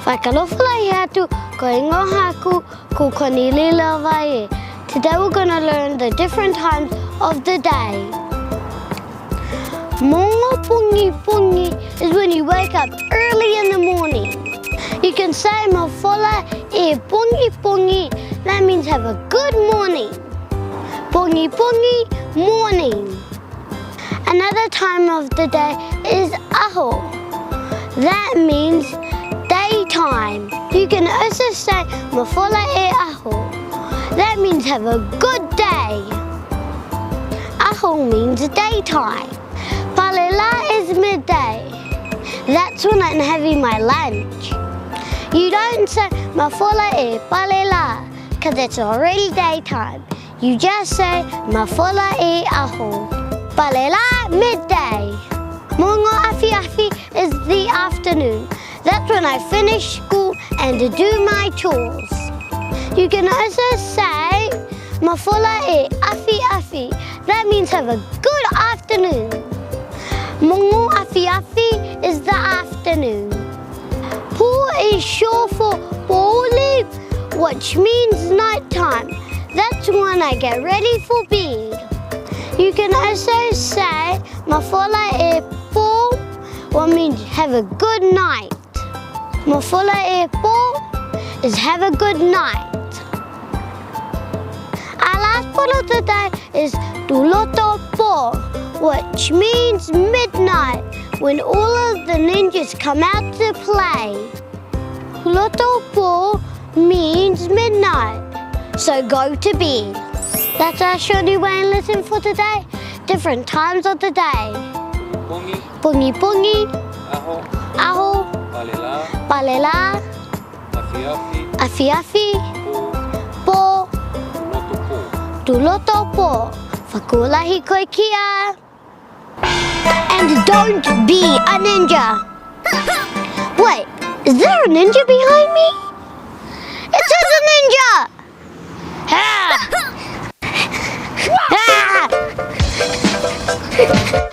Whakalofo lahi atu, ko ingo haku, ko konili lawai. Today we're going to learn the different times of the day. Mongo pungi pungi is when you wake up early in the morning. You can say mafola e pungi pungi. That means have a good morning. Pungi pungi, morning. Another time of the day is aho. That means daytime. You can also say mafola e aho. That means have a good day. Aho means daytime. Palela is midday. That's when I'm having my lunch. You don't say mafola e palela because it's already daytime. You just say mafola e aho. Palela, midday. Mongo Afiafi is the afternoon. That's when I finish school and do my chores. You can also say mafola e Afiafi. That means have a good afternoon. Mongo Afiafi is the afternoon. Po is short for pole, which means nighttime. That's when I get ready for bed. You can also say mafola e po, what means have a good night. Mafola e po is have a good night. Our last part of the day is Tuloto Po, which means midnight, when all of the ninjas come out to play. Tuloto Po means midnight, so go to bed. That's our short Niuean lesson for today. Different times of the day. Pungi, Pungi pungi, aho, aho, palela, palela, afiafi, afiafi, po, po, tuloto po. tuloto po. Fakaue lahi koe kia. And don't be a ninja. Wait, is there a ninja behind me? It says a ninja! Ah! Ah!